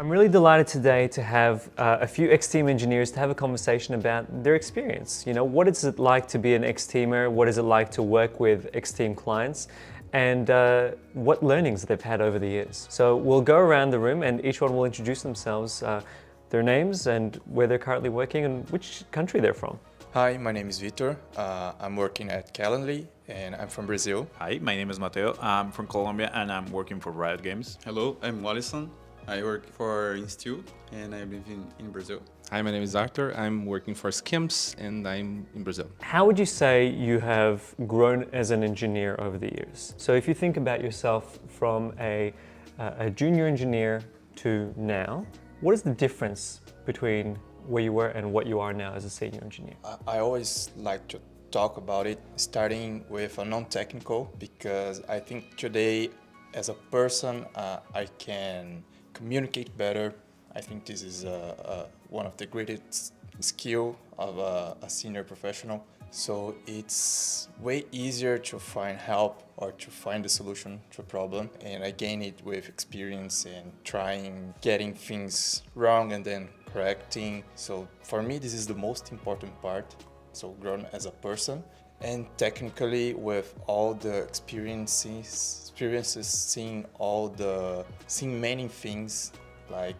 I'm really delighted today to have a few ex-team engineers to have a conversation about their experience. You know, what is it like to be an ex-teamer? What is it like to work with ex-team clients? And what learnings they've had over the years. So we'll go around the room and each one will introduce themselves, their names and where they're currently working and which country they're from. Hi, my name is Vitor. I'm working at Calendly and I'm from Brazil. Hi, my name is Mateo. I'm from Colombia and I'm working for Riot Games. Hello, I'm Walison. I work for Instil and I live in Brazil. Hi, my name is Arthur. I'm working for Skims and I'm in Brazil. How would you say you have grown as an engineer over the years? So if you think about yourself from a junior engineer to now, what is the difference between where you were and what you are now as a senior engineer? I always like to talk about it starting with a non-technical because I think today as a person I can communicate better. I think this is one of the greatest skill of a senior professional. So it's way easier to find help or to find a solution to a problem. And I gain it with experience and trying, getting things wrong and then correcting. So for me, this is the most important part. So grown as a person. And technically with all the experiences, seeing many things, like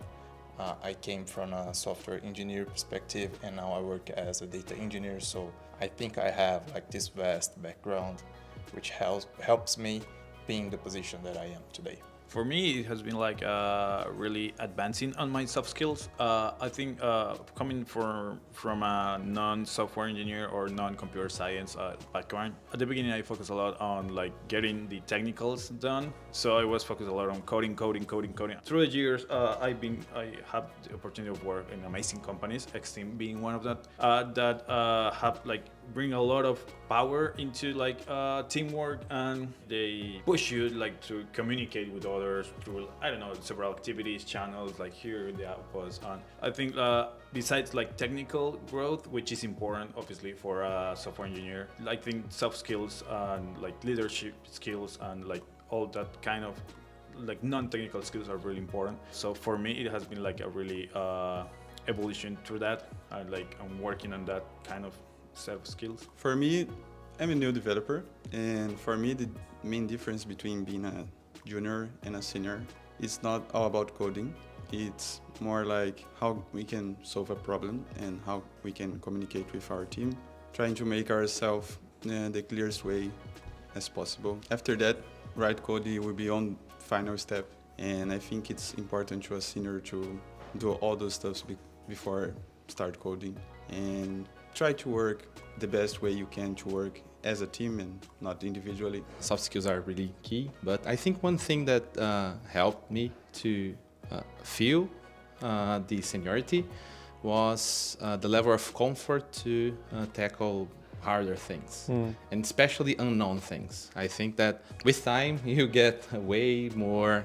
I came from a software engineer perspective and now I work as a data engineer. So I think I have like this vast background, which helps me being the position that I am today. For me, it has been like really advancing on my soft skills. I think coming from a non-software engineer or non-computer science background, at the beginning I focused a lot on like getting the technicals done. So I was focused a lot on coding. Through the years, I have the opportunity to work in amazing companies, X-Team being one of that, that have like bring a lot of power into like teamwork, and they push you like to communicate with others through, I don't know, several activities, channels like here in the Outpost. And I think besides like technical growth, which is important obviously for a software engineer, I think soft skills and like leadership skills and like all that kind of like non-technical skills are really important. So for me, it has been like a really evolution through that. I'm working on that kind of set of skills. For me, I'm a new developer, and for me the main difference between being a junior and a senior is not all about coding. It's more like how we can solve a problem and how we can communicate with our team, trying to make ourselves the clearest way as possible. After that, write code will be on final step, and I think it's important to a senior to do all those stuff before start coding and try to work the best way you can to work as a team and not individually. Soft skills are really key, but I think one thing that helped me to feel the seniority was the level of comfort to tackle harder things, and especially unknown things. I think that with time you get way more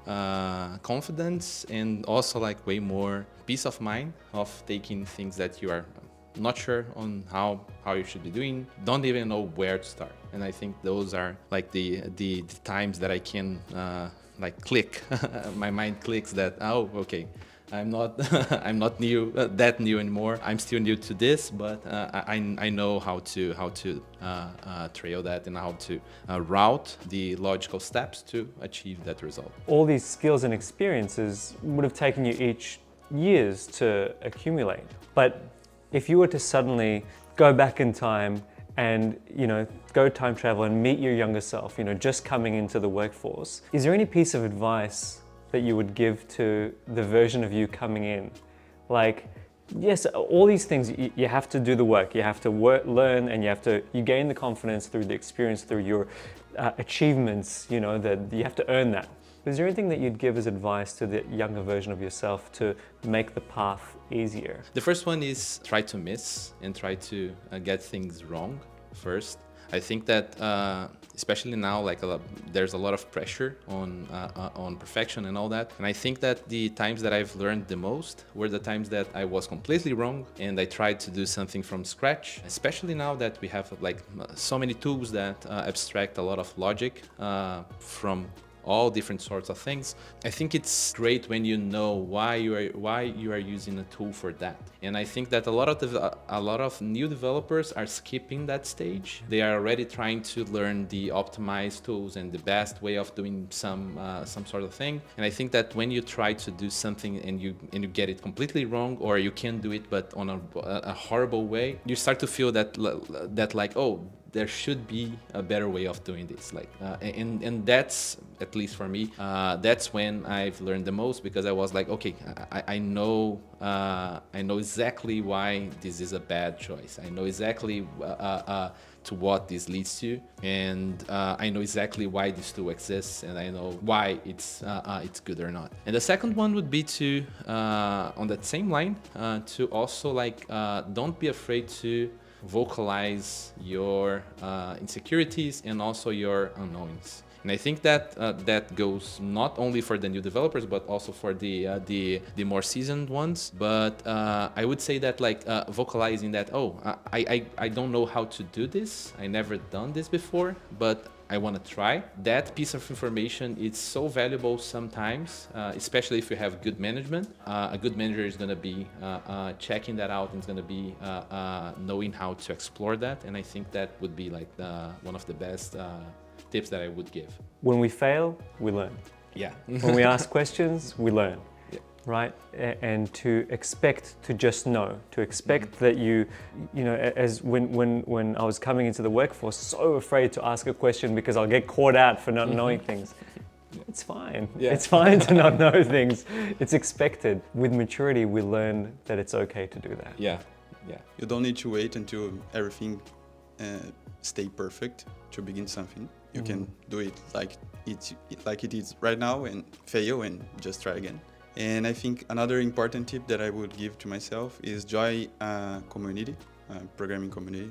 confidence and also like way more peace of mind of taking things that you are not sure on how you should be doing, don't even know where to start. And I think those are like the times that I can like click, my mind clicks that, oh, okay, I'm not I'm not that new anymore. I'm still new to this, but I know how to trail that and how to route the logical steps to achieve that result. All these skills and experiences would have taken you each years to accumulate, but if you were to suddenly go back in time and, you know, go time travel and meet your younger self, you know, just coming into the workforce, is there any piece of advice that you would give to the version of you coming in? Like, yes, all these things, you have to do the work, you have to learn, and you gain the confidence through the experience, through your achievements, you know, that you have to earn that. Is there anything that you'd give as advice to the younger version of yourself to make the path easier? The first one is try to miss and try to get things wrong first. I think that especially now, like there's a lot of pressure on perfection and all that. And I think that the times that I've learned the most were the times that I was completely wrong and I tried to do something from scratch. Especially now that we have like so many tools that abstract a lot of logic from all different sorts of things. I think it's great when you know why you are using a tool for that. And I think that a lot of new developers are skipping that stage. They are already trying to learn the optimized tools and the best way of doing some sort of thing. And I think that when you try to do something and you get it completely wrong, or you can do it but on a horrible way, you start to feel that like, oh, there should be a better way of doing this. Like, and that's, at least for me, that's when I've learned the most, because I was like, okay, I know exactly why this is a bad choice. I know exactly to what this leads to, and I know exactly why this tool exists, and I know why it's good or not. And the second one would be to, on that same line, to also like, don't be afraid to vocalize your insecurities and also your unknowns. And I think that that goes not only for the new developers, but also for the more seasoned ones. But I would say that like vocalizing that, oh, I don't know how to do this. I never done this before, but I want to try. That piece of information is so valuable sometimes, especially if you have good management. A good manager is going to be checking that out and is going to be knowing how to explore that. And I think that would be like one of the best tips that I would give. When we fail, we learn. Yeah. When we ask questions, we learn. Right? And to expect to just know, to expect that you know, as when I was coming into the workforce, so afraid to ask a question because I'll get caught out for not knowing things. It's fine. Yeah. It's fine to not know things. It's expected. With maturity, we learn that it's okay to do that. Yeah. Yeah. You don't need to wait until everything stay perfect to begin something. You can do it like it is right now and fail and just try again. And I think another important tip that I would give to myself is join a community, programming community.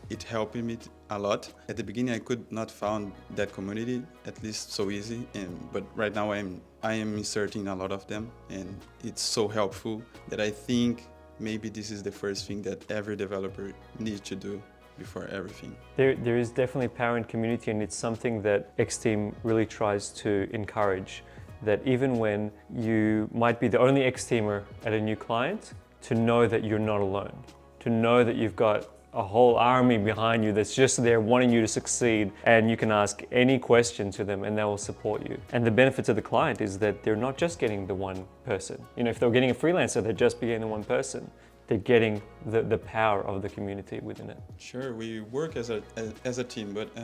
It helped me a lot. At the beginning, I could not found that community, at least so easy. But right now, I am inserting a lot of them, and it's so helpful that I think maybe this is the first thing that every developer needs to do before everything. There is definitely power in community, and it's something that X-Team really tries to encourage. That even when you might be the only X-teamer at a new client, to know that you're not alone, to know that you've got a whole army behind you that's just there wanting you to succeed, and you can ask any question to them and they will support you. And the benefit to the client is that they're not just getting the one person. You know, if they were getting a freelancer, they'd just be getting the one person. They're getting the power of the community within it. Sure, we work as a team, but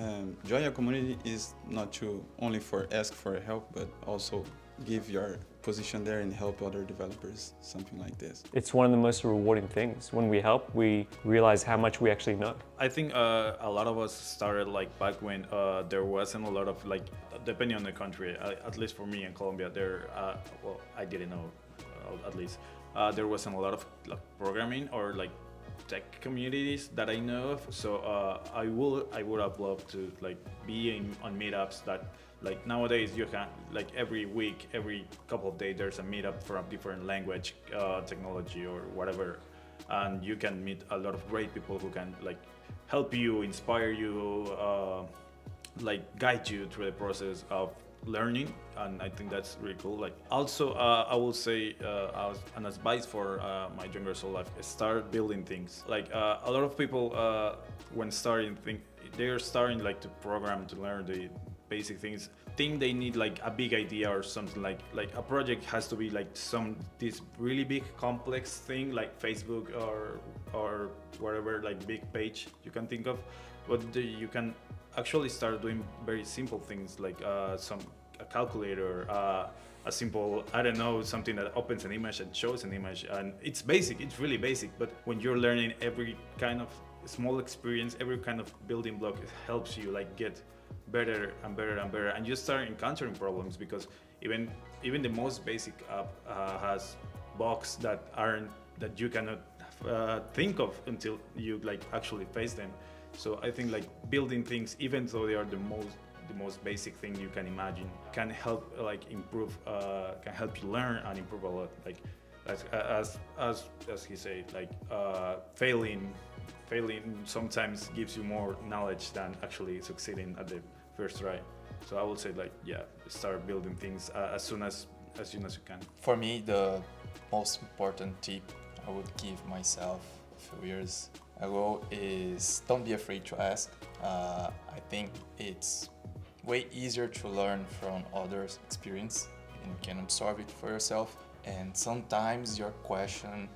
join a community is not to only for ask for help, but also give your position there and help other developers, something like this. It's one of the most rewarding things. When we help, we realize how much we actually know. I think a lot of us started like back when there wasn't a lot of like, depending on the country, at least for me in Colombia, well, I didn't know at least. There wasn't a lot of like, programming or like tech communities that I know of. So I would have loved to like be on meetups that like nowadays you can like every week, every couple of days there's a meetup for a different language, technology or whatever, and you can meet a lot of great people who can like help you, inspire you, like guide you through the process of learning, and I think that's really cool. Like also I will say as an advice for my younger soul life, start building things. Like a lot of people when starting they're starting like to program, to learn the basic things, think they need like a big idea or something, like a project has to be like this really big complex thing like Facebook or whatever, like big page you can think of, but you can actually start doing very simple things like a calculator, a simple, I don't know, something that opens an image and shows an image, and it's basic, it's really basic, but when you're learning every kind of small experience, every kind of building block, it helps you like get better and better and better, and you start encountering problems because even the most basic app has bugs that you cannot think of until you like actually face them. So I think like building things, even though they are the most basic thing you can imagine, can help like improve, can help you learn and improve a lot. Like as he said, like failing sometimes gives you more knowledge than actually succeeding at the first try. So I would say like, yeah, start building things as soon as you can. For me, the most important tip I would give myself a few years ago is don't be afraid to ask. I think it's way easier to learn from others' experience and you can absorb it for yourself. And sometimes your question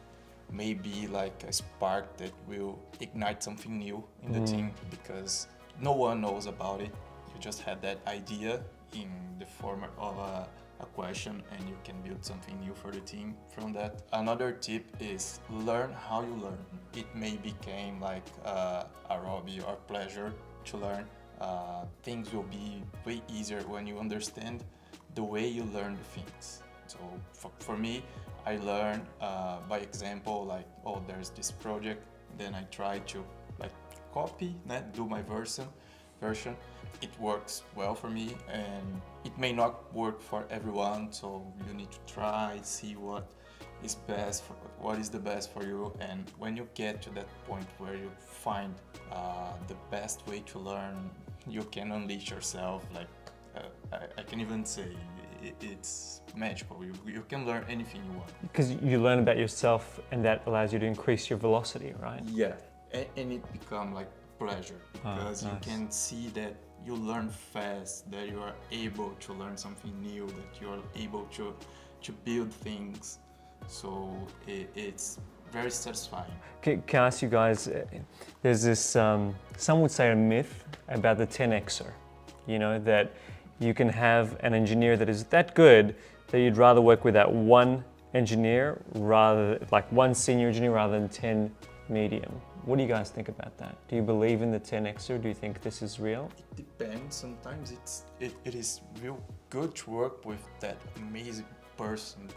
may be like a spark that will ignite something new in the team because no one knows about it. You just had that idea in the format of a question and you can build something new for the team from that. Another tip is learn how you learn. It may become like a hobby or pleasure to learn. Things will be way easier when you understand the way you learn the things. So for me, I learn by example, like, oh, there's this project, then I try to like copy, do my version. It works well for me and it may not work for everyone, so you need to try, see what is the best for you, and when you get to that point where you find the best way to learn, you can unleash yourself. Like I can even say it's magical. You can learn anything you want. Because you learn about yourself and that allows you to increase your velocity, right? Yeah, and it becomes like pleasure because you can see that you learn fast, that you are able to learn something new, that you are able to build things. So it's very satisfying. Can I ask you guys, there's this, some would say a myth about the 10xer, you know, that you can have an engineer that is that good that you'd rather work with that one engineer, like one senior engineer rather than 10 medium. What do you guys think about that? Do you believe in the 10xer? Do you think this is real? It depends. Sometimes it is real good to work with that amazing person,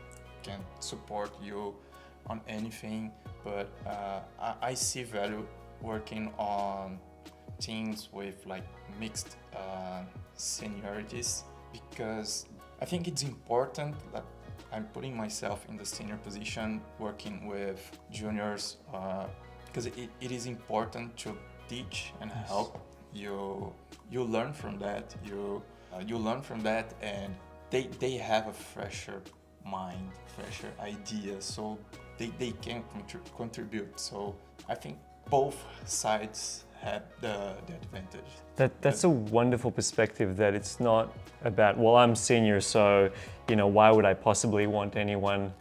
can support you on anything, but I see value working on teams with like mixed seniorities because I think it's important that I'm putting myself in the senior position working with juniors because it is important to teach and help. You learn from that. You learn from that, and they have a fresher mind, fresher ideas, so they can contribute. So I think both sides have the advantage. That's a wonderful perspective, that it's not about, well, I'm senior, so why would I possibly want anyone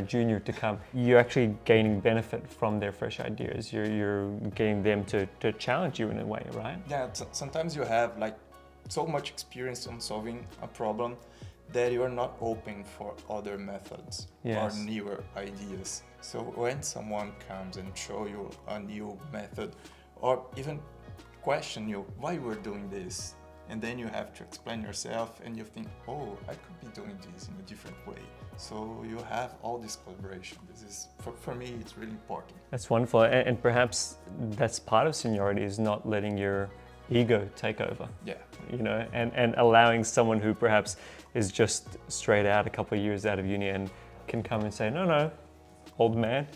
junior to come. You're actually gaining benefit from their fresh ideas. You're getting them to challenge you in a way, right? Yeah, sometimes you have like so much experience on solving a problem that you are not open for other methods or newer ideas. So when someone comes and show you a new method or even question you why we're doing this, and then you have to explain yourself and you think, oh, I could be doing this in a different way. So you have all this collaboration. This is, for me, it's really important. That's wonderful. And perhaps that's part of seniority, is not letting your ego take over. Yeah. And allowing someone who perhaps is just straight out, a couple of years out of uni, and can come and say, no, old man,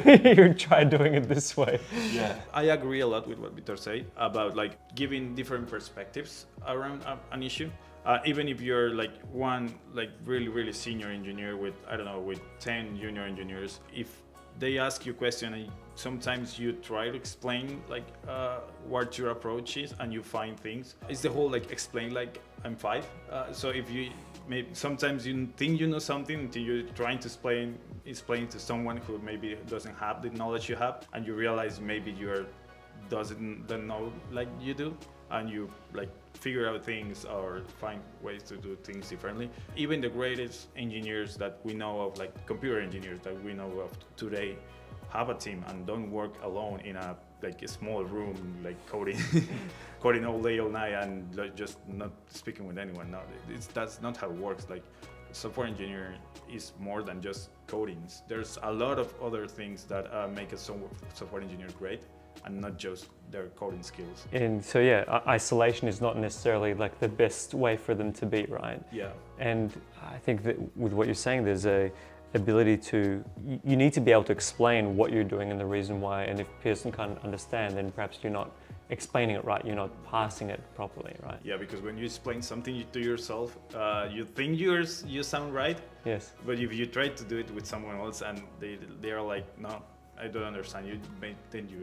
you try doing it this way. Yeah. I agree a lot with what Vitor said about like giving different perspectives around an issue. Even if you're like one like really senior engineer with, I don't know, with 10 junior engineers, if they ask you a question and sometimes you try to explain like what your approach is and you find things. It's the whole like explain like I'm 5. So if you maybe sometimes you think you know something until you're trying to explain to someone who maybe doesn't have the knowledge you have, and you realize maybe you don't know like you do, and you like figure out things or find ways to do things differently. Even the greatest engineers that we know of, like computer engineers that we know of today, have a team and don't work alone in a small room, like coding all day, all night, and like, just not speaking with anyone. No, that's not how it works. Like software engineer is more than just coding. There's a lot of other things that make a software engineer great, and not just their coding skills. And so isolation is not necessarily like the best way for them to be, right? Yeah. And I think that with what you're saying, there's a ability to, you need to be able to explain what you're doing and the reason why, and if a person can't understand, then perhaps you're not explaining it right. You're not passing it properly, right? Yeah, because when you explain something to yourself, you think you sound right, Yes. but if you try to do it with someone else and they are like, no, I don't understand you, then you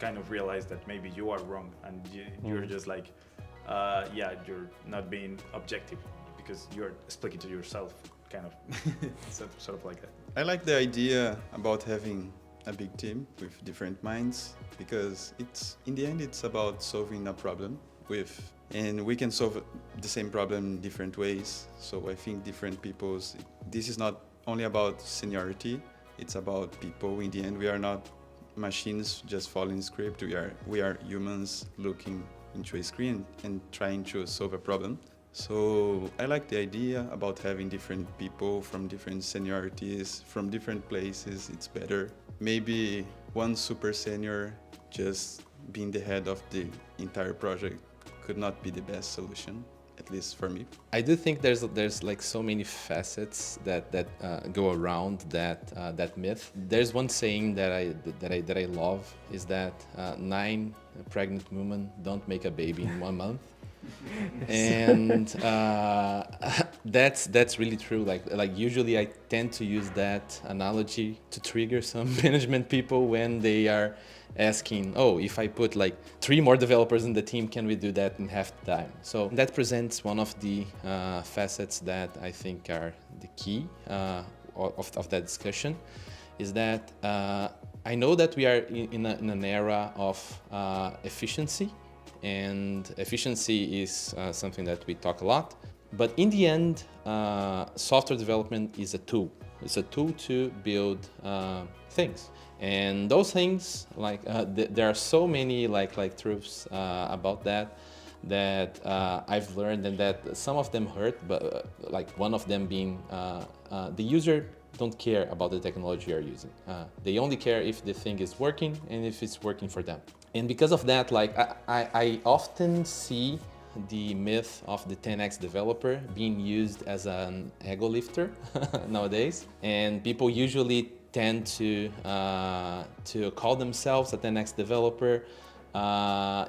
kind of realize that maybe you are wrong, and you're just like, yeah, you're not being objective because you're speaking to yourself, kind of, sort of like that. I like the idea about having a big team with different minds, because in the end it's about solving a problem and we can solve the same problem in different ways. So I think this is not only about seniority, it's about people. In the end, we are not machines just following script. We are humans looking into a screen and trying to solve a problem. So I like the idea about having different people from different seniorities, from different places. It's better. Maybe one super senior just being the head of the entire project could not be the best solution, at least for me. I do think there's like so many facets that go around that myth. There's one saying that I love, is that 9 pregnant women don't make a baby in 1 month. And that's really true. Like usually I tend to use that analogy to trigger some management people when they are asking, oh, if I put like 3 more developers in the team, can we do that in half the time? So that presents one of the facets that I think are the key of that discussion, is that I know that we are in an era of efficiency. And efficiency is something that we talk a lot. But in the end, software development is a tool. It's a tool to build things. And those things, like there are so many like truths about that I've learned, and that some of them hurt, but like one of them being the user don't care about the technology you're using. They only care if the thing is working and if it's working for them. And because of that, like I often see the myth of the 10x developer being used as an ego lifter nowadays, and people usually tend to call themselves a 10x developer,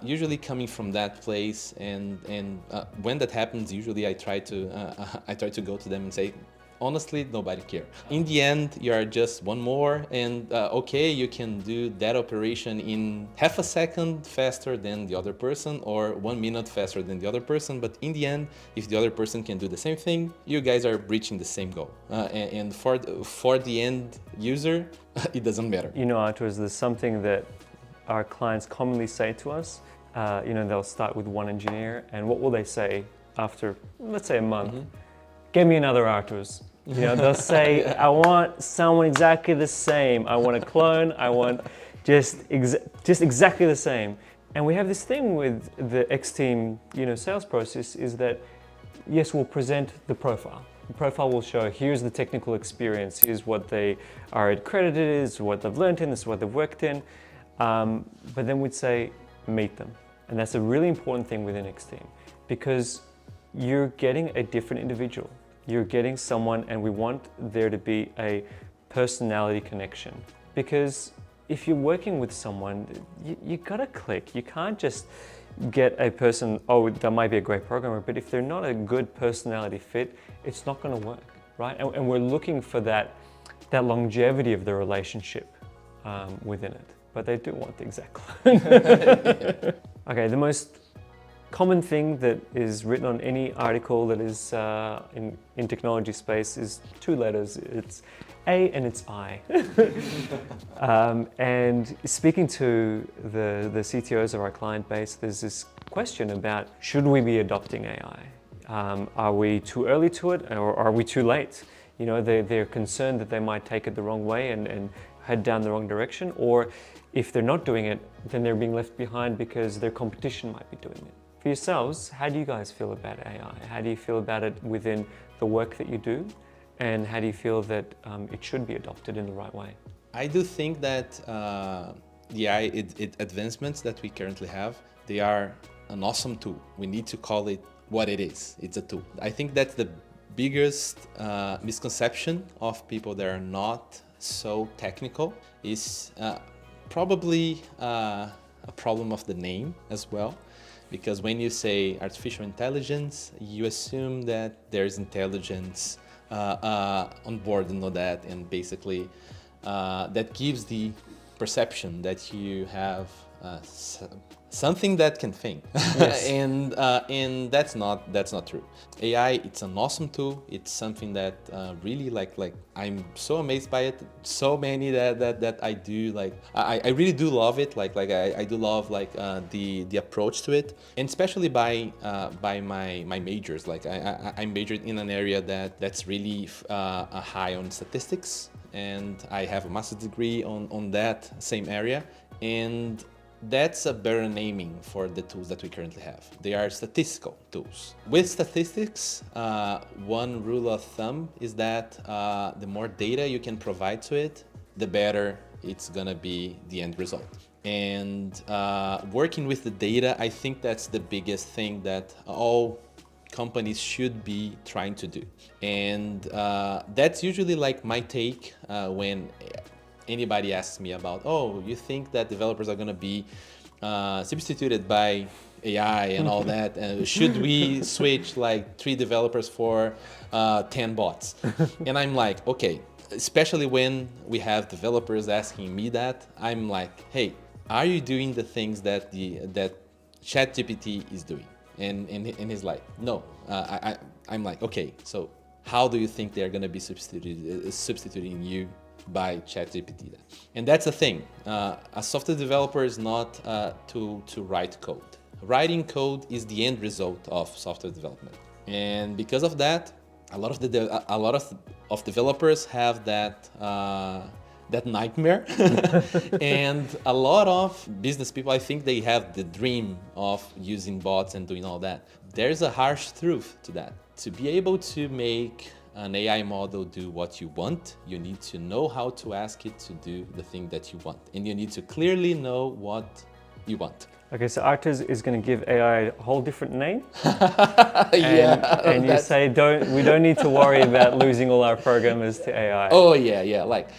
usually coming from that place. And when that happens, usually I try to go to them and say, honestly, nobody cares. In the end, you are just one more, and okay, you can do that operation in half a second faster than the other person, or 1 minute faster than the other person. But in the end, if the other person can do the same thing, you guys are reaching the same goal. And for the end user, it doesn't matter. You know, Arthur, there's something that our clients commonly say to us. They'll start with one engineer, and what will they say after, let's say, a month? Give me another Arthur's. They'll say, I want someone exactly the same. I want a clone. I want just exactly the same. And we have this thing with the X-Team, sales process, is that, yes, we'll present the profile. The profile will show, here's the technical experience, here's what they are accredited in, this is what they've learned in, this is what they've worked in. But then we'd say, meet them. And that's a really important thing within X-Team, because you're getting a different individual. You're getting someone, and we want there to be a personality connection. Because if you're working with someone, you gotta click. You can't just get a person, oh, that might be a great programmer, but if they're not a good personality fit, it's not gonna work, right? And we're looking for that longevity of the relationship within it. But they do want the exact clone. Okay, the most common thing that is written on any article that is in technology space is 2 letters. It's A and it's I. And speaking to the CTOs of our client base, there's this question about, should we be adopting AI? Are we too early to it, or are we too late? They're concerned that they might take it the wrong way and head down the wrong direction, or if they're not doing it, then they're being left behind because their competition might be doing it. For yourselves, how do you guys feel about AI? How do you feel about it within the work that you do? And how do you feel that it should be adopted in the right way? I do think that the AI advancements that we currently have, they are an awesome tool. We need to call it what it is. It's a tool. I think that's the biggest misconception of people that are not so technical, is probably a problem of the name as well. Because when you say artificial intelligence, you assume that there's intelligence on board and all that, and basically that gives the perception that you have something that can think. Yes. and that's not true. AI, it's an awesome tool. It's something that really like I'm so amazed by it. So many that I do like. I really do love it. I do love the approach to it, and especially by my majors. Like I majored in an area that's really high on statistics, and I have a master's degree on that same area, and that's a better naming for the tools that we currently have. They are statistical tools. With statistics, one rule of thumb is that the more data you can provide to it, the better it's gonna be the end result. And working with the data, I think that's the biggest thing that all companies should be trying to do. And that's usually like my take when anybody asks me about, oh, you think that developers are going to be substituted by AI and all that? Should we switch like 3 developers for 10 bots? And I'm like, okay, especially when we have developers asking me that, I'm like, hey, are you doing the things that that ChatGPT is doing? And he's like, no. I'm like, okay, so how do you think they're going to be substituting you by ChatGPT then? And that's the thing. A software developer is not to write code. Writing code is the end result of software development. And because of that, a lot of developers have that nightmare. And a lot of business people, I think they have the dream of using bots and doing all that. There's a harsh truth to that. To be able to make an AI model do what you want, you need to know how to ask it to do the thing that you want. And you need to clearly know what you want. Okay, so Arthur is going to give AI a whole different name. And you say we don't need to worry about losing all our programmers to AI. Oh yeah. Like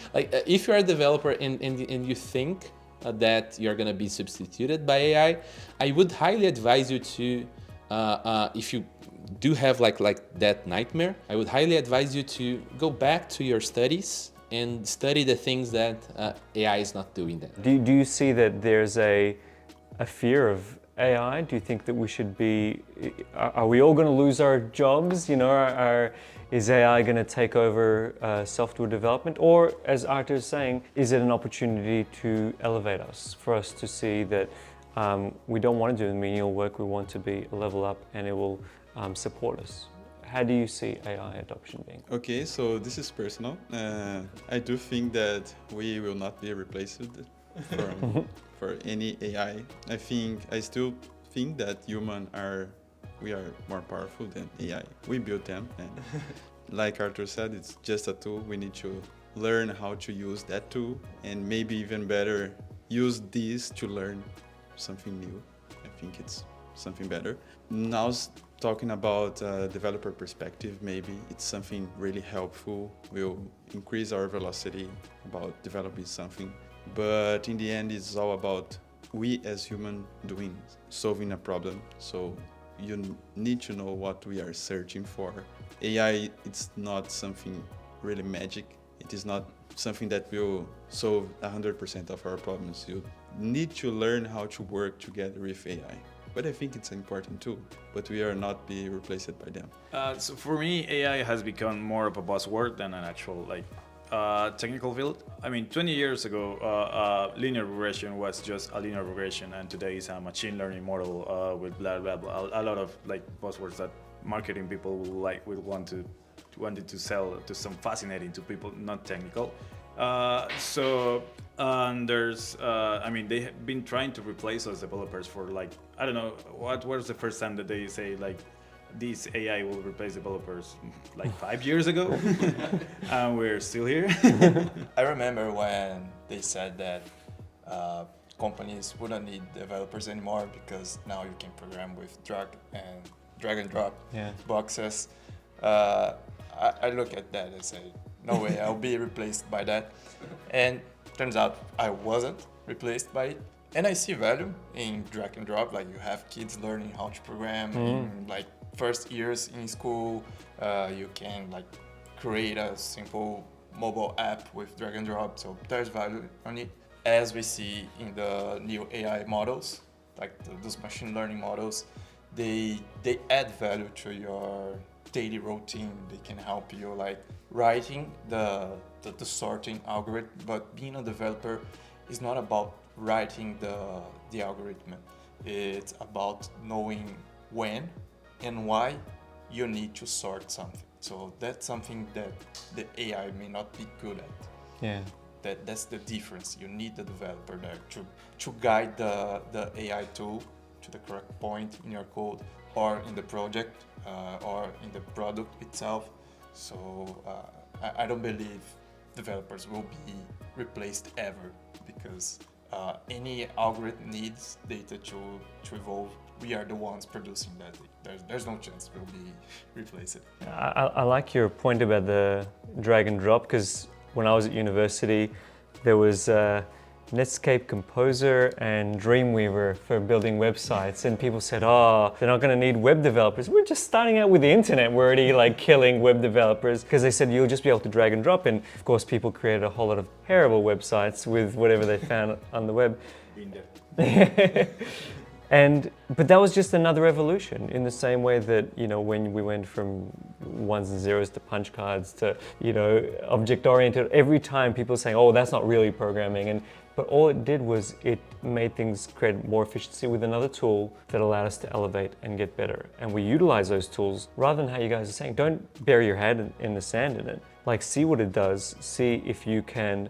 if you're a developer and you think that you're gonna be substituted by AI, I would highly advise you to, if you do have like that nightmare, I would highly advise you to go back to your studies and study the things that AI is not doing then. Do you see that there's a fear of AI? Do you think that we should be, are we all going to lose our jobs? You know, is AI going to take over software development? Or, as Arthur is saying, is it an opportunity to elevate us, for us to see that we don't want to do the menial work, we want to be a level up, and it will support us? How do you see AI adoption being? Okay, so this is personal. I do think that we will not be replaced for any AI. I still think that we are more powerful than AI. We built them, and like Arthur said, it's just a tool. We need to learn how to use that tool, and maybe even better, use this to learn something new. I think it's something better. Now, talking about developer perspective, maybe it's something really helpful, will increase our velocity about developing something. But in the end, it's all about we as human solving a problem. So you need to know what we are searching for. AI, it's not something really magic. It is not something that will solve 100% of our problems. You need to learn how to work together with AI. But I think it's an important tool, but we are not be replaced by them. So for me, AI has become more of a buzzword than an actual technical field. I mean, 20 years ago, linear regression was just a linear regression, and today is a machine learning model with blah blah blah. A lot of buzzwords that marketing people wanted to sell to some fascinating to people not technical. There's, they have been trying to replace us developers for I don't know, what was the first time that they say this AI will replace developers 5 years ago, and we're still here. I remember when they said that companies wouldn't need developers anymore because now you can program with drag and drop boxes. I look at that and say, no way, I'll be replaced by that. And turns out I wasn't replaced by it. And I see value in drag and drop. Like you have kids learning how to program in like first years in school. You can like create a simple mobile app with drag and drop. So there's value on it. As we see in the new AI models, like those machine learning models, they add value to your daily routine. They can help you like writing the sorting algorithm, but being a developer is not about writing the algorithm. It's about knowing when and why you need to sort something. So that's something that the AI may not be good at. Yeah. That's the difference. You need the developer there to guide the AI tool to the correct point in your code or in the project or in the product itself. So I don't believe developers will be replaced ever, because any algorithm needs data to evolve. We are the ones producing that. There's no chance we'll be replaced. I like your point about the drag and drop, because when I was at university, there was Netscape Composer and Dreamweaver for building websites, and people said, oh, they're not going to need web developers. We're just starting out with the internet. We're already like killing web developers, because they said you'll just be able to drag and drop. And of course, people created a whole lot of terrible websites with whatever they found on the web. But that was just another evolution, in the same way that, you know, when we went from ones and zeros to punch cards to, you know, object-oriented, every time people saying, oh, that's not really programming. But all it did was it made things create more efficiency with another tool that allowed us to elevate and get better. And we utilize those tools rather than how you guys are saying, don't bury your head in the sand in it. Like, see what it does, see if you can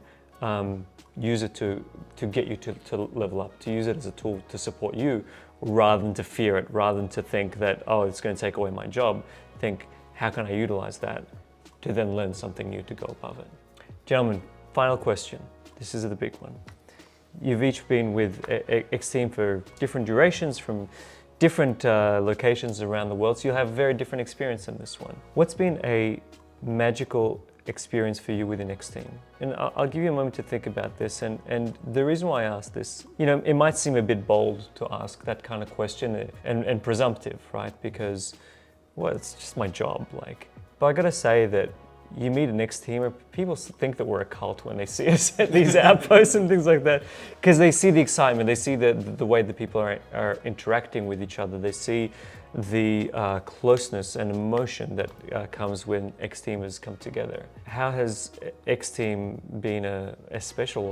use it to get you to level up, to use it as a tool to support you, rather than to fear it, rather than to think that, oh, it's going to take away my job. Think, how can I utilize that to then learn something new to go above it? Gentlemen, final question. This is the big one. You've each been with X-Team for different durations from different locations around the world, so you'll have a very different experience in this one. What's been a magical experience for you within X-Team? And I'll give you a moment to think about this. And the reason why I ask this, you know, it might seem a bit bold to ask that kind of question and presumptive, right? Because, well, it's just my job, like. But I gotta say that you meet an X-Teamer, people think that we're a cult when they see us at these outposts and things like that, because they see the excitement, they see the way that people are interacting with each other, they see the closeness and emotion that comes when X-Teamers come together. How has X-Team been a special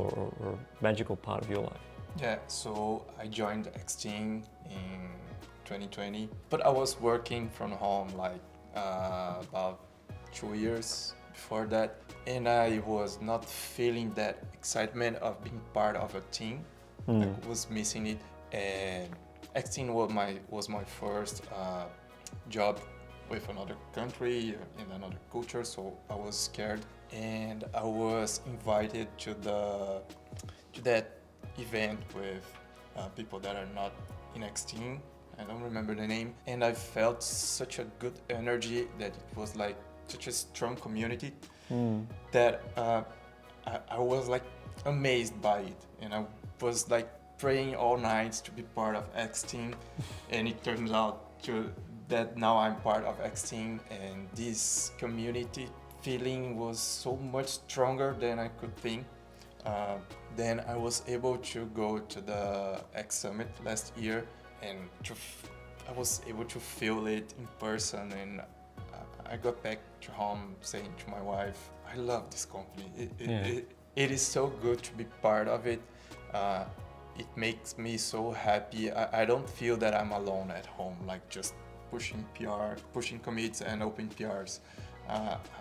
or magical part of your life? Yeah, so I joined X-Team in 2020, but I was working from home like about 2 years before that, and I was not feeling that excitement of being part of a team. I was missing it, and X-Team was my first job with another country, in another culture, so I was scared, and I was invited to that event with people that are not in X-Team. I don't remember the name, and I felt such a good energy, that it was like such a strong community that I was like amazed by it, and I was like praying all nights to be part of X-Team, and it turns out that now I'm part of X-Team, and this community feeling was so much stronger than I could think. Then I was able to go to the X Summit last year, and I was able to feel it in person, and I got back to home saying to my wife, I love this company. It is so good to be part of it. It makes me so happy. I don't feel that I'm alone at home, like just pushing commits and open PRs.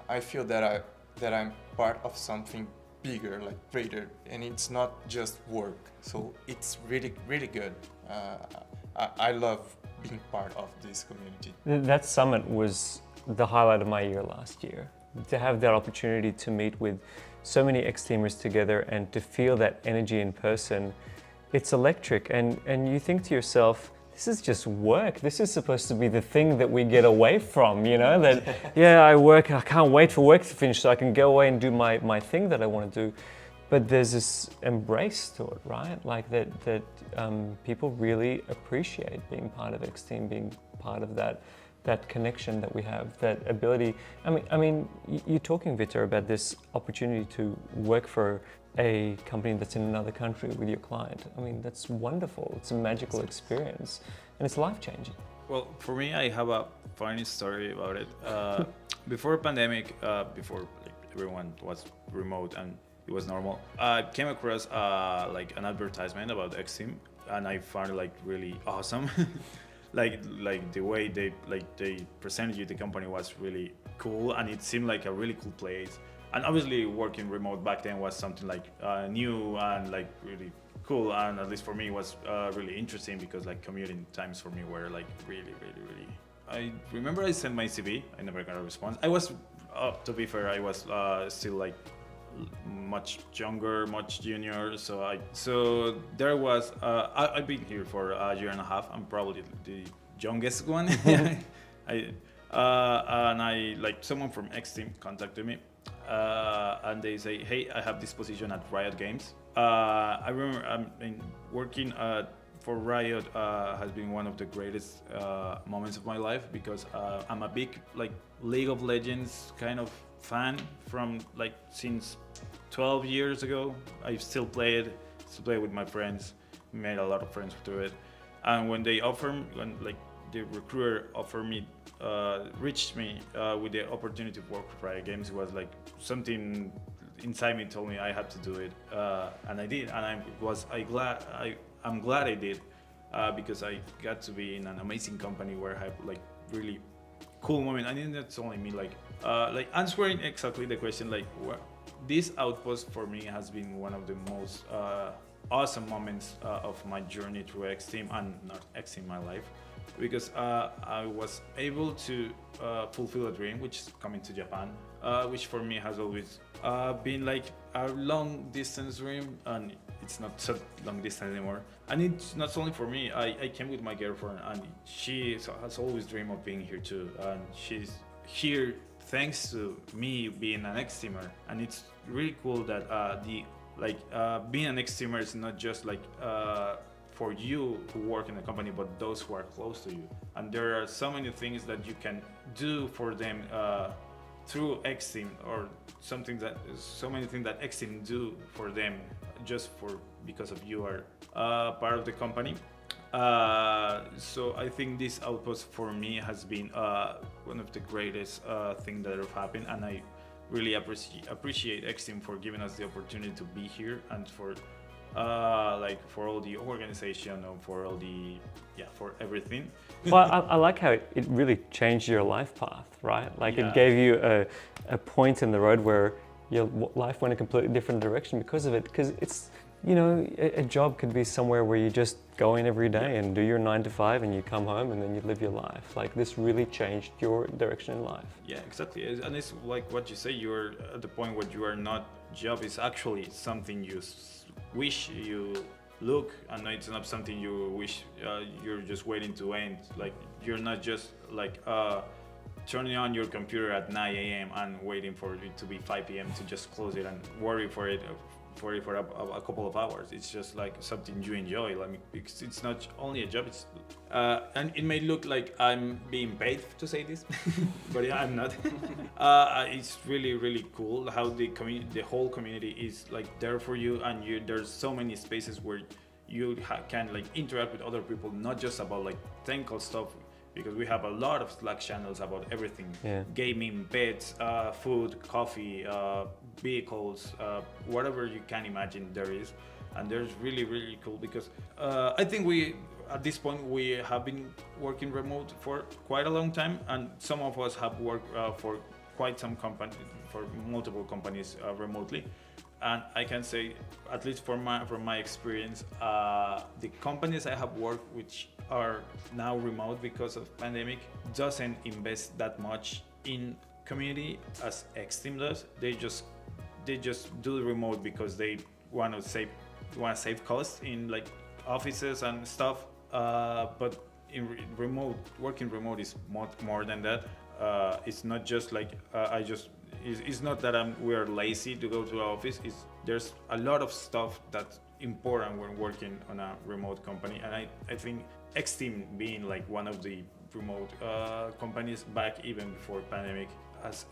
I feel that I'm part of something bigger, like greater, and it's not just work. So it's really, really good. I love being part of this community. That summit was the highlight of my year last year. To have that opportunity to meet with so many X-Teamers together and to feel that energy in person, it's electric. And you think to yourself, this is just work. This is supposed to be the thing that we get away from, you know? That, yeah, I can't wait for work to finish so I can go away and do my thing that I want to do. but there's this embrace to it, right? Like that people really appreciate being part of X Team, being part of that connection that we have, that ability. I mean, you're talking, Vitor, about this opportunity to work for a company that's in another country with your client. I mean, that's wonderful. It's a magical experience, and it's life-changing. Well, for me, I have a funny story about it. Before pandemic, before like, everyone was remote and it was normal, I came across like an advertisement about Xteam, and I found it like really awesome. like the way they presented you the company was really cool, and it seemed like a really cool place. And obviously, working remote back then was something like new and like really cool, and at least for me it was really interesting because like commuting times for me were like really. I remember I sent my CV. I never got a response. I was, to be fair, I was still like much younger, much junior. So there was. I've been here for a year and a half. I'm probably the youngest one. And I like someone from X Team contacted me, and they say, "Hey, I have this position at Riot Games." I remember working for Riot has been one of the greatest moments of my life because I'm a big like League of Legends kind of fan from like since 12 years ago. I still play with my friends, made a lot of friends through it. And when the recruiter reached me with the opportunity to work for Riot Games, it was like something inside me told me I had to do it, and I did, and I'm glad I did, because I got to be in an amazing company where I have like really cool moment. I think that's only me like answering exactly the question like this Outpost for me has been one of the most awesome moments of my journey through X Team, and not X Team, my life, because I was able to fulfill a dream, which is coming to Japan, which for me has always been like a long distance dream, and it's not so long distance anymore. And it's not only for me. I came with my girlfriend, and she has always dreamed of being here too, and she's here thanks to me being an X-teamer. And it's really cool that being an X-teamer is not just like for you who work in a company, but those who are close to you. And there are so many things that you can do for them through X-team, or so many things that X-team do for them just because of you are part of the company. So I think this Outpost for me has been one of the greatest things that have happened, and I really appreciate X-team for giving us the opportunity to be here, and for all the organization, and for everything. Well, I like how it really changed your life path, right? Like it gave you a point in the road where your life went a completely different direction because of it. Because it's, a job could be somewhere where you just go in every day and do your 9 to 5 and you come home and then you live your life. Like this really changed your direction in life. Yeah, exactly. And it's like what you say, you're at the point where you are not, job is actually something you wish you look, and it's not something you wish you're just waiting to end. Like you're not just like turning on your computer at 9 a.m. and waiting for it to be 5 p.m. to just close it and worry for it for a couple of hours. It's just like something you enjoy. Like it's not only a job. It's and it may look like I'm being paid to say this, but yeah, I'm not. It's really cool how the whole community is like there for you, and there's so many spaces where you can like interact with other people, not just about like technical stuff, because we have a lot of Slack channels about everything. Gaming, pets, food, coffee, vehicles, whatever you can imagine there is. And there's really cool, because I think at this point we have been working remote for quite a long time, and some of us have worked for quite some companies, for multiple companies remotely. And I can say, at least from my experience, the companies I have worked which are now remote because of pandemic doesn't invest that much in community as X-team does. They just do the remote because they want to save costs in like offices and stuff. But working remote is much more than that. It's not just like It's not that we're lazy to go to the office. There's a lot of stuff that's important when working on a remote company, and I think X-Team being like one of the remote companies back even before pandemic has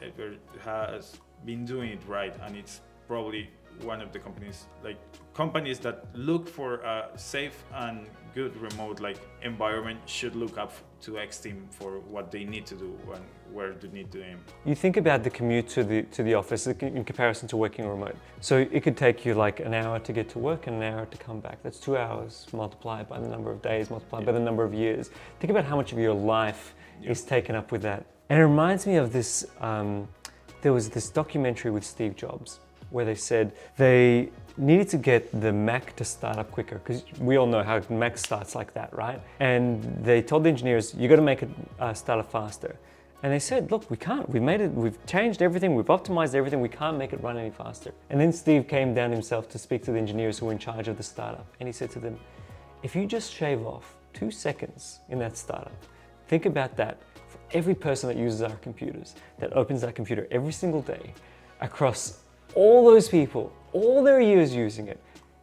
been doing it right, and it's probably one of the companies that look for a safe and good remote environment should look up to X-Team for what they need to do and where they need to aim. You think about the commute to the office in comparison to working remote. So it could take you like an hour to get to work and an hour to come back. That's 2 hours multiplied by the number of days, multiplied by the number of years. Think about how much of your life is taken up with that. And it reminds me of this, there was this documentary with Steve Jobs where they said they needed to get the Mac to start up quicker, because we all know how Mac starts like that, right? And they told the engineers, you got to make it start up faster. And they said, look, we can't. We've changed everything, we've optimized everything, we can't make it run any faster. And then Steve came down himself to speak to the engineers who were in charge of the startup. And he said to them, if you just shave off 2 seconds in that startup, think about that for every person that uses our computers, that opens that computer every single day, across all those people, all their years using it,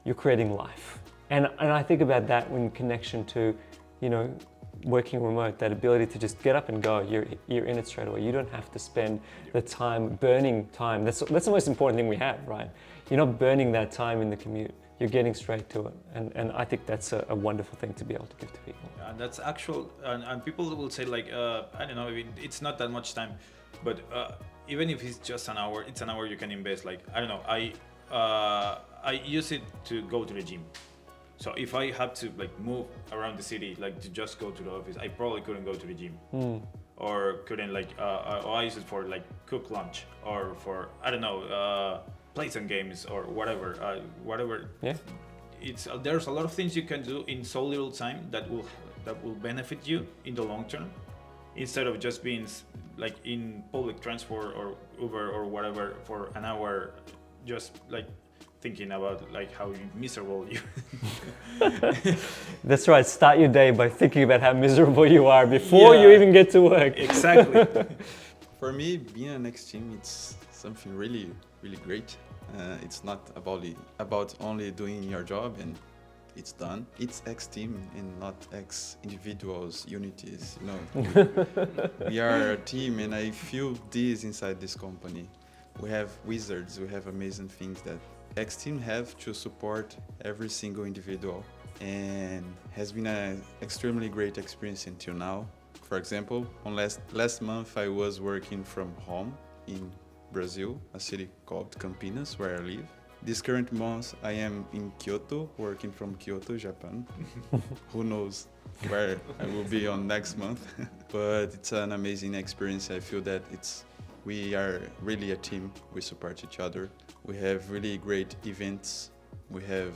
you're creating life. And I think about that in connection to, working remote, that ability to just get up and go, you're in it straight away. You don't have to spend the time, burning time. That's the most important thing we have, right? You're not burning that time in the commute. You're getting straight to it. And I think that's a wonderful thing to be able to give to people. And that's actual, and people will say I don't know, it's not that much time, but even if it's just an hour, it's an hour you can invest. I don't know, I use it to go to the gym. So if I have to move around the city, to just go to the office, I probably couldn't go to the gym, or couldn't I use it for cook lunch, or for I don't know, play some games or whatever. Yeah. There's a lot of things you can do in so little time that will benefit you in the long term, instead of just being in public transport or Uber or whatever for an hour, just thinking about how miserable you. That's right. Start your day by thinking about how miserable you are before you even get to work. Exactly. For me, being an X-Team, it's something really, really great. It's not about only doing your job and it's done. It's X-Team and not X-individuals, unities, We are a team, and I feel this inside this company. We have wizards, we have amazing things that X-Team have to support every single individual, and has been an extremely great experience until now. For example, on last month I was working from home in Brazil, a city called Campinas, where I live. This current month I am in Kyoto, working from Kyoto, Japan. Who knows where I will be on next month. But it's an amazing experience. I feel that we are really a team. We support each other. We have really great events. We have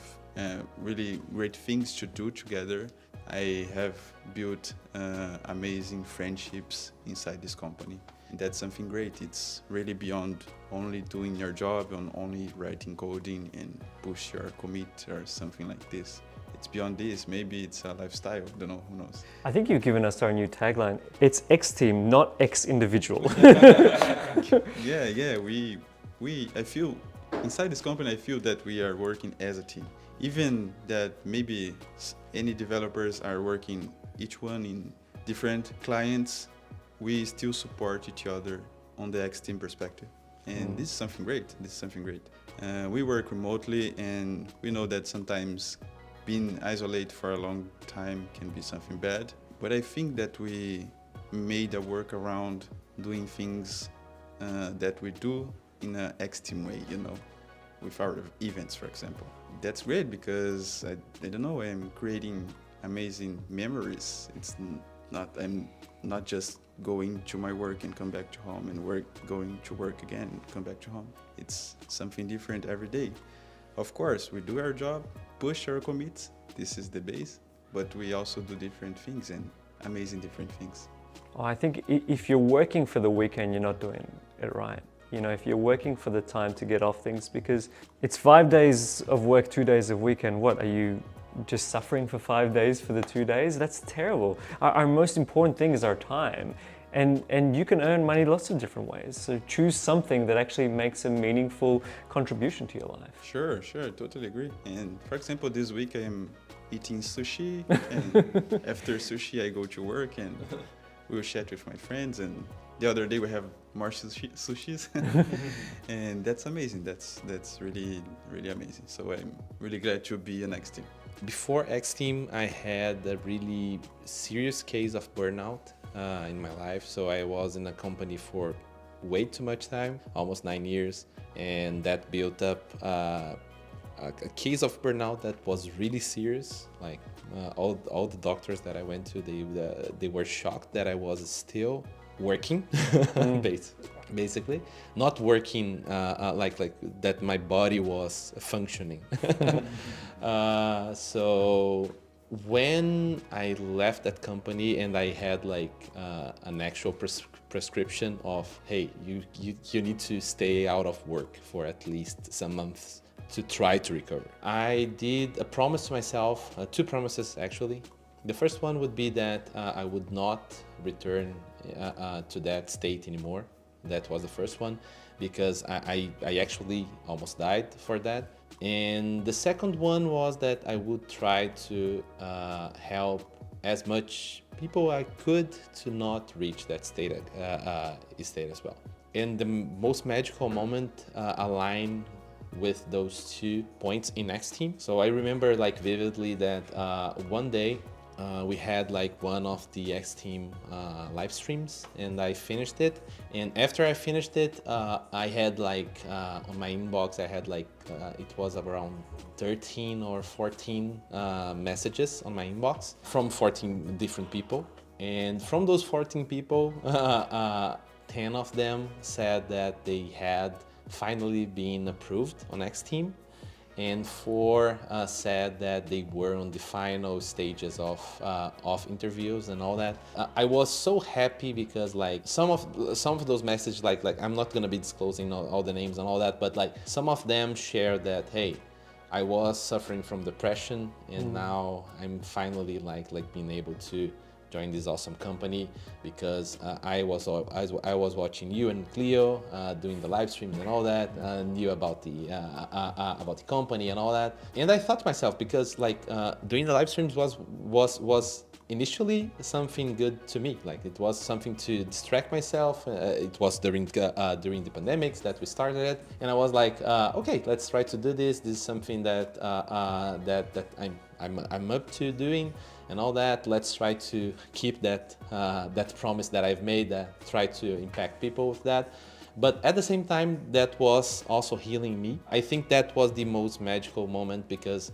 really great things to do together. I have built amazing friendships inside this company. And that's something great. It's really beyond only doing your job and only writing coding and push your commit or something like this. It's beyond this. Maybe it's a lifestyle. Don't know. Who knows? I think you've given us our new tagline. It's X-Team, not X-individual. Yeah. I feel inside this company, I feel that we are working as a team. Even that maybe any developers are working each one in different clients, we still support each other on the X-Team perspective. And this is something great. We work remotely, and we know that sometimes being isolated for a long time can be something bad. But I think that we made a workaround doing things that we do in an X-Team way, with our events, for example. That's great because I don't know, I'm creating amazing memories. I'm not just going to my work and come back to home and going to work again and come back to home. It's something different every day. Of course, we do our job, push our commits, this is the base, but we also do different things and amazing different things. Oh, I think if you're working for the weekend, you're not doing it right. If you're working for the time to get off things, because it's 5 days of work, 2 days of weekend. What, are you just suffering for 5 days for the 2 days? That's terrible. Our most important thing is our time. And you can earn money lots of different ways. So choose something that actually makes a meaningful contribution to your life. Sure, totally agree. And for example, this week I am eating sushi, and after sushi I go to work and we'll chat with my friends. And the other day we have more sushis, and that's amazing. That's really amazing. So I'm really glad to be an X team. Before X Team, I had a really serious case of burnout in my life. So I was in a company for way too much time, almost 9 years, and that built up a case of burnout that was really serious. Like all the doctors that I went to, they were shocked that I was still working, basically, not working like that. My body was functioning. So when I left that company and I had like an actual prescription of, hey, you need to stay out of work for at least some months to try to recover. I did a promise to myself, two promises actually. The first one would be that I would not return to that state anymore. That was the first one, because I actually almost died for that. And the second one was that I would try to help as much people I could to not reach that state as well. And the most magical moment aligned with those 2 points in X Team. So I remember like vividly that one day we had like one of the X Team live streams, and I finished it. And after I finished it, I had like on my inbox, I had like it was around 13 or 14 messages on my inbox from 14 different people. And from those 14 people, 10 of them said that they had finally been approved on X Team, and 4 said that they were on the final stages of interviews and all that. I was so happy because like some of those messages, like I'm not gonna be disclosing all the names and all that, but like some of them shared that, hey, I was suffering from depression, and now I'm finally like being able to join this awesome company because I was watching you and Cleo doing the live streams and all that, knew about the company and all that. And I thought to myself, because like doing the live streams was initially something good to me. Like it was something to distract myself. It was during the pandemics that we started it, and I was like, okay, let's try to do this. This is something that I'm up to doing and all that. Let's try to keep that promise that I've made, that try to impact people with that. But at the same time, that was also healing me. I think that was the most magical moment because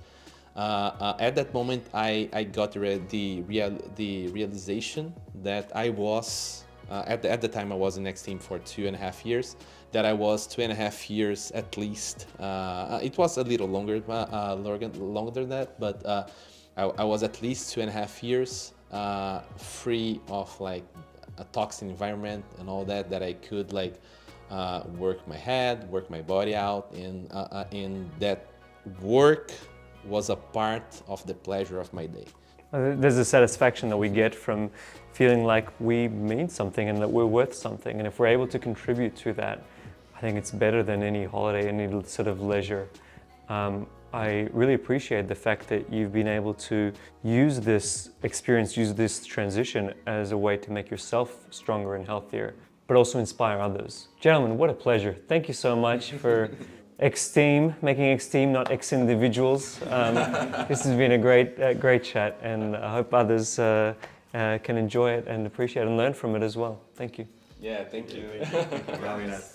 at that moment I got the realization that I was at the time I was in X Team for 2.5 years. That I was 2.5 years at least. It was a little longer than that, but I was at least 2.5 years free of like a toxic environment and all that. That I could like work my head, work my body out, and that work was a part of the pleasure of my day. There's a satisfaction that we get from feeling like we mean something and that we're worth something. And if we're able to contribute to that, I think it's better than any holiday, any sort of leisure. I really appreciate the fact that you've been able to use this experience, use this transition as a way to make yourself stronger and healthier, but also inspire others. Gentlemen, what a pleasure. Thank you so much for X-Team, making X-Team, not X-individuals. This has been a great chat, and I hope others can enjoy it and appreciate it and learn from it as well. Thank you. Yeah, thank you. Thank you for having us.